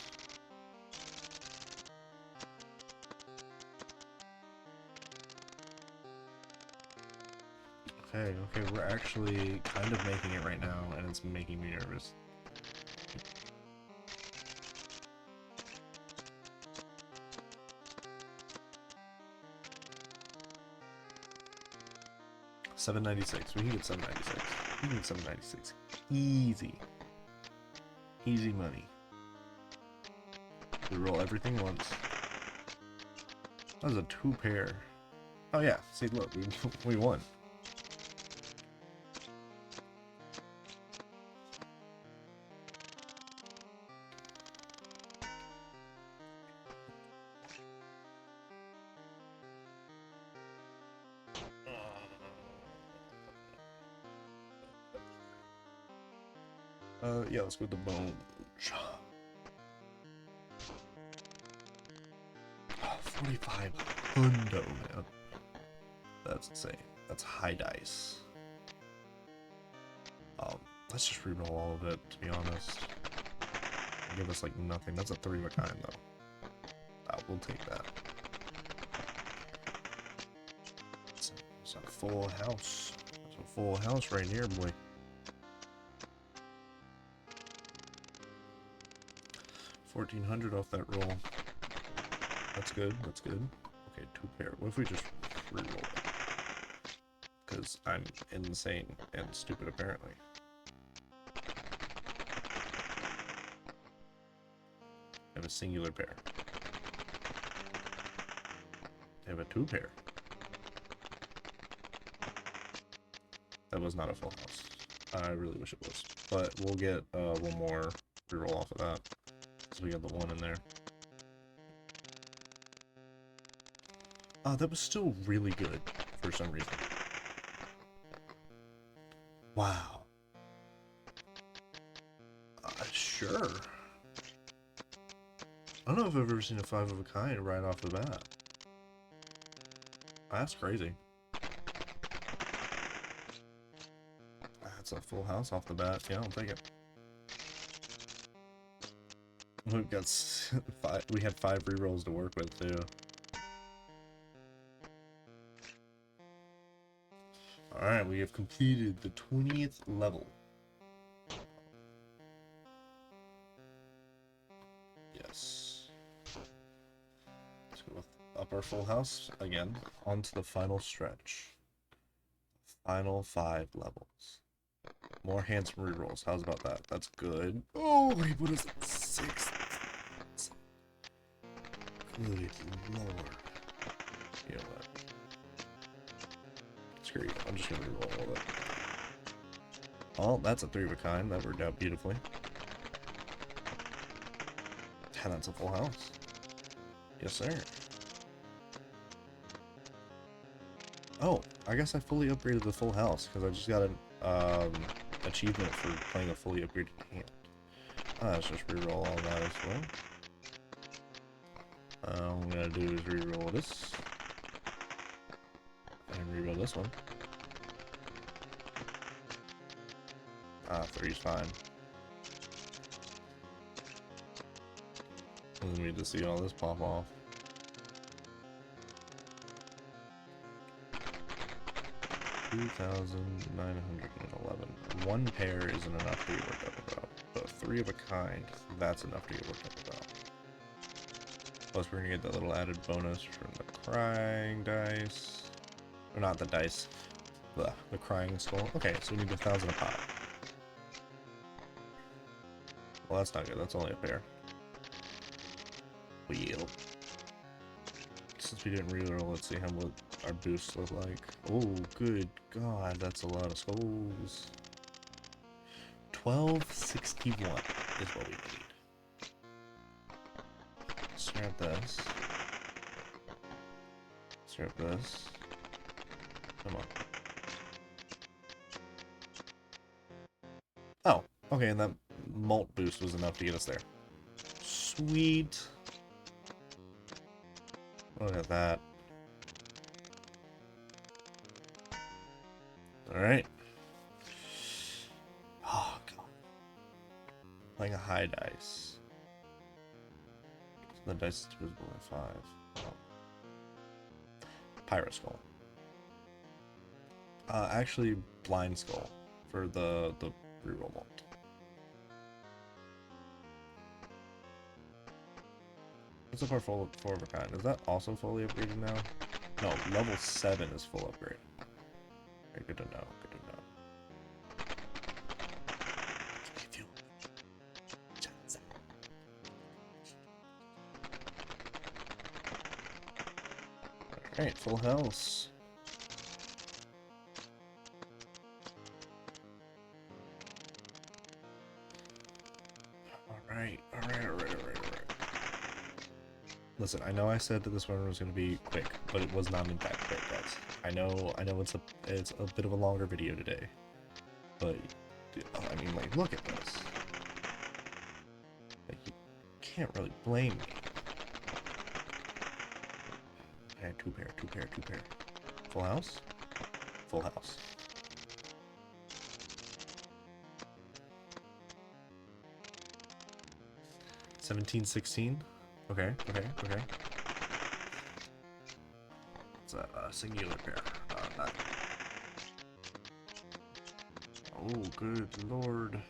Okay, we're actually kind of making it right now, and it's making me nervous. $796. We can get $796. We can get $796. Easy. Easy money. We roll everything once. That was a 2 pair. Oh yeah, see, look, we won. Yeah, let's go with the bone. 45 hundo, man. That's insane. That's high dice. Let's just reroll all of it, to be honest. Give us like nothing. That's a 3 of a kind, though. We'll take that. It's a full house. It's a full house right here, boy. 1400 off that roll. That's good. That's good. Okay, 2 pair. What if we just reroll it? Because I'm insane and stupid, apparently. I have a singular pair. I have a 2 pair. That was not a full house. I really wish it was. But we'll get one more reroll off of that. So we got the 1 in there. That was still really good for some reason. Wow. Sure. I don't know if I've ever seen a 5 of a kind right off the bat. That's crazy. That's a full house off the bat. Yeah, I'll take it. We've got 5. We had 5 rerolls to work with too. All right, we have completed the 20th level. Yes. Let's go with up our full house again. On to the final stretch. Final 5 levels. More handsome rerolls. How's about that? That's good. Oh, he put us at 6th. Good lord. You know what? Screw you. I'm just gonna reroll all of it. Oh, that's a 3 of a kind. That worked out beautifully. And that's a full house. Yes, sir. Oh, I guess I fully upgraded the full house because I just got an achievement for playing a fully upgraded hand. Let's just reroll all that as well. All I'm gonna do is reroll this. And reroll this one. 3's fine. Let me just see all this pop off. $2,911. 1 pair isn't enough to get worked up about, but 3 of a kind, that's enough to get worked up about. Plus, we're gonna get that little added bonus from the crying dice. Or not the dice. The crying skull. Okay, so we need 1,000 a pop. Well, that's not good. That's only a pair. Wheel. Since we didn't reroll, let's see how what our boosts look like. Oh, good God, that's a lot of skulls. 1261 is what we need. Scrap this. Scrap this. Come on. Oh, okay, and that malt boost was enough to get us there. Sweet. Look at that. Alright. Oh, God. Playing a high dice. The dice is divisible by 5. Oh. Pyro Skull. Actually, Blind Skull for the reroll vault. What's up our full 4 of a kind? Is that also fully upgraded now? No, level 7 is full upgrade. Okay, good to know. Good to know. Alright, full house. Alright. Listen, I know I said that this one was going to be quick, but it was not in fact quick, guys. I know it's a bit of a longer video today, but I mean, like, look at this. Like, you can't really blame me. Okay, two pair. Full house? Full house. $17.16. Okay. It's a singular pair. Not... Oh, good lord.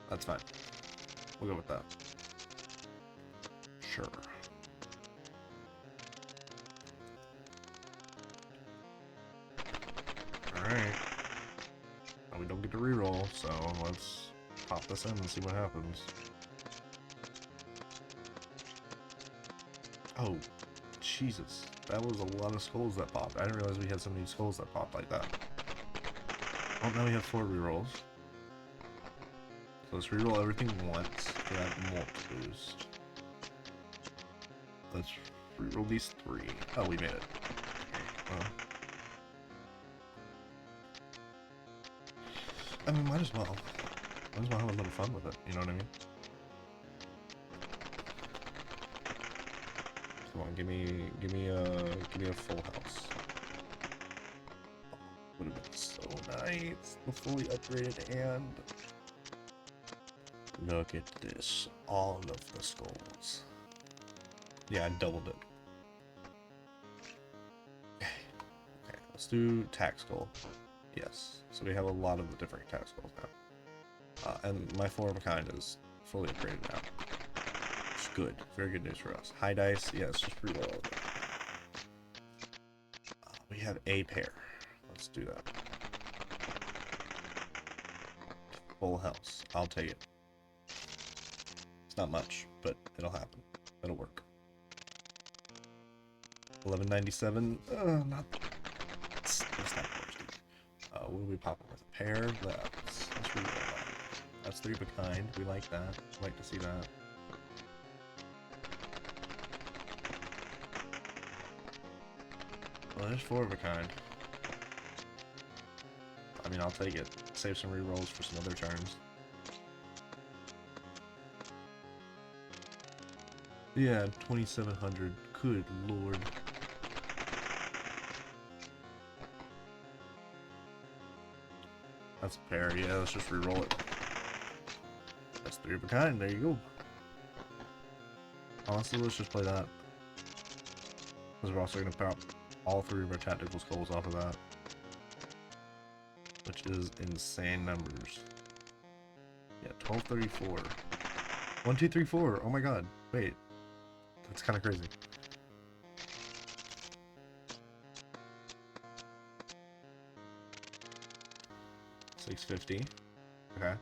That's fine. We'll go with that. Sure. Alright. We don't get to reroll, so let's pop this in and see what happens. Oh, Jesus. That was a lot of skulls that popped. I didn't realize we had so many skulls that popped like that. Oh, now we have 4 rerolls. So let's reroll everything once for that mult boost. Let's reroll these 3. Oh, we made it. Okay, well. I mean, might as well. Might as well have a little fun with it, you know what I mean? Come on, give me a full house. Would have been so nice. The fully upgraded and look at this. All of the skulls. Yeah, I doubled it. Okay, let's do tax skull. Yes, so we have a lot of the different tax skulls now. And my 4 of a kind is fully upgraded now. It's good. Very good news for us. High dice, yes, just reroll all of it. We have a pair. Let's do that. Full house. I'll take it. It's not much, but it'll happen. It'll work. 1197. Not. It's not worst. What do we pop with? A pair. Let's reroll that. That's 3 of a kind. We like that. Like to see that. Well, there's 4 of a kind. I mean, I'll take it. Save some rerolls for some other turns. Yeah, 2700. Good lord. That's a pair. Yeah, let's just reroll it. That's 3 of a kind. There you go. Honestly, let's just play that. Because we're also going to pop all 3 of our tactical skulls off of that. Which is insane numbers. Yeah, 1234. 1, 2, 3, 4. Oh my god. Wait. That's kind of crazy. $650. Okay.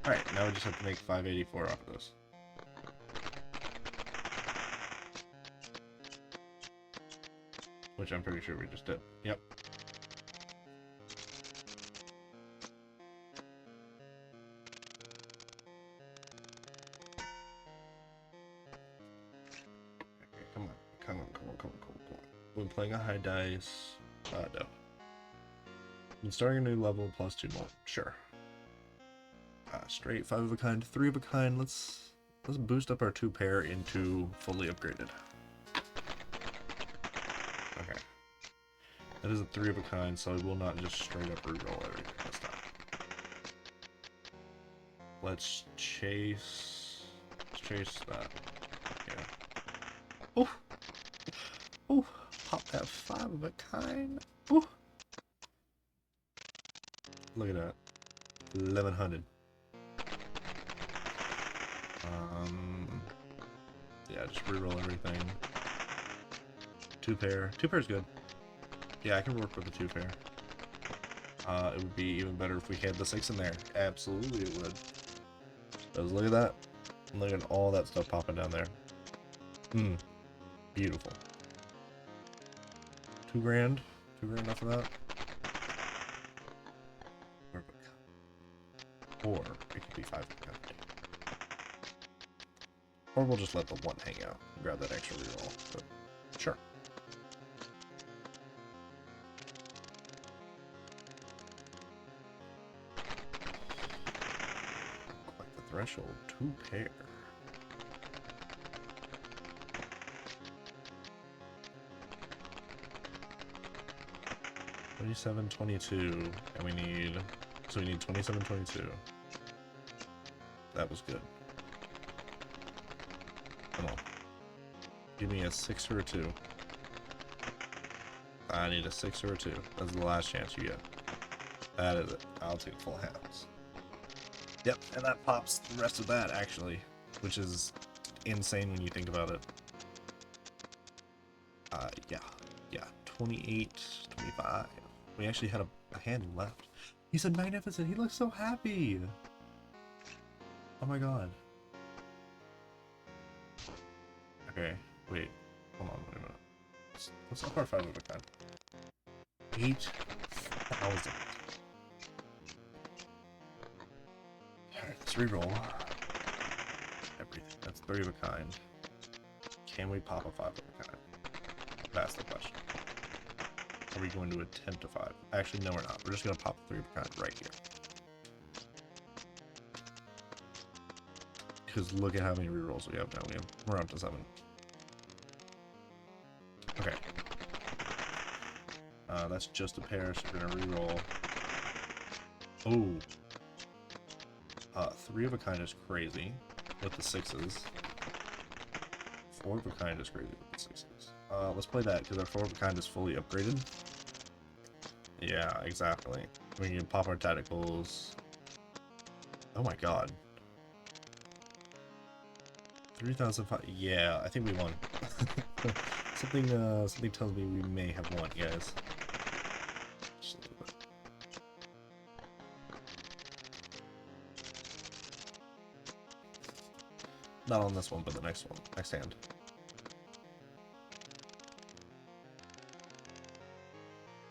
Alright, now we just have to make 584 off of this. Which I'm pretty sure we just did. Yep. Okay, come on. We're playing a high dice. No. And starting a new level plus 2 more. Sure. Straight 5 of a kind, 3 of a kind. Let's boost up our 2 pair into fully upgraded. Okay. That is a 3 of a kind, so I will not just straight up reroll everything this time. Let's chase that. Yeah. Oh! Oh! Pop that 5 of a kind. Oh! Look at that. 1100. Yeah, just reroll everything. 2 pair. 2 pair is good. Yeah, I can work with the 2 pair. It would be even better if we had the 6 in there. Absolutely it would. Because look at that. Look at all that stuff popping down there. Beautiful. 2 grand. 2 grand off of that. Or it could be 5 grand. Or we'll just let the 1 hang out and grab that extra reroll. But sure. Quite the threshold. 2 pair. $27.22, and we need 27.22. That was good. Come on. Give me a 6 or a 2. I need a 6 or a 2. That's the last chance you get. That is it. I'll take full house. Yep, and that pops the rest of that, actually. Which is insane when you think about it. Yeah. 28, 25. We actually had a hand left. He's a magnificent. He looks so happy. Oh my god. Okay, wait. Hold on, wait a minute. Let's up our 5 of a kind. 8,000. Alright, let's reroll. Everything. That's 3 of a kind. Can we pop a 5 of a kind? That's the question. Are we going to attempt a 5? Actually, no, we're not. We're just going to pop 3 of a kind right here. Because look at how many rerolls we have now. We're up to 7. Okay. That's just a pair, so we're going to reroll. Oh. 3 of a kind is crazy with the 6s. 4 of a kind is crazy with the 6s. Let's play that, because our 4 of a kind is fully upgraded. Yeah, exactly. We can pop our tacticals. Oh my god. 3,005. Yeah, I think we won. Something tells me we may have won, guys. Just a little bit. Not on this one, but the next one. Next hand.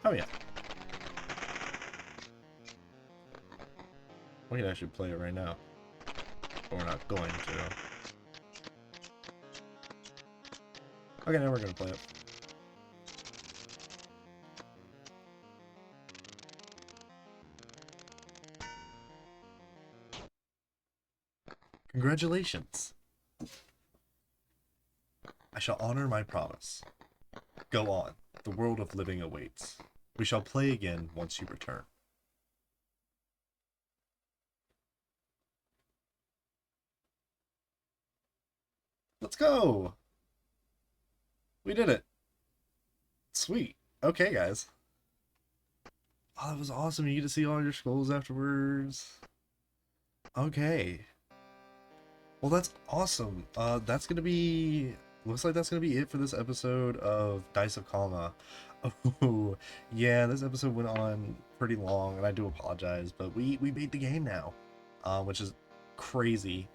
Oh yeah. We can actually play it right now. But we're not going to. Okay, now we're gonna play it. Congratulations! I shall honor my promise. Go on, the world of living awaits. We shall play again once you return. Let's go! We did it! Sweet. Okay, guys. Oh, that was awesome. You get to see all your skulls afterwards. Okay. Well, that's awesome. That's gonna be... Looks like that's gonna be it for this episode of Dice of Kalma. Oh, yeah, this episode went on pretty long, and I do apologize, but we beat the game now, which is crazy.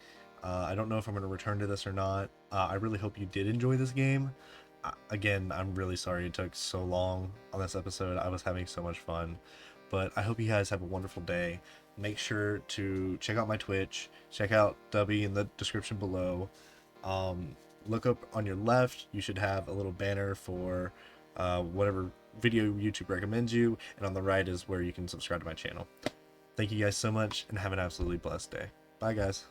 I don't know if I'm gonna return to this or not. I really hope you did enjoy this game. Again, I'm really sorry it took so long on this episode. I was having so much fun, but I hope you guys have a wonderful day. Make sure to check out my Twitch, check out Dubby in the description below. Look up on your left, you should have a little banner for whatever video YouTube recommends you, and on the right is where you can subscribe to my channel. Thank you guys so much, and have an absolutely blessed day. Bye, guys.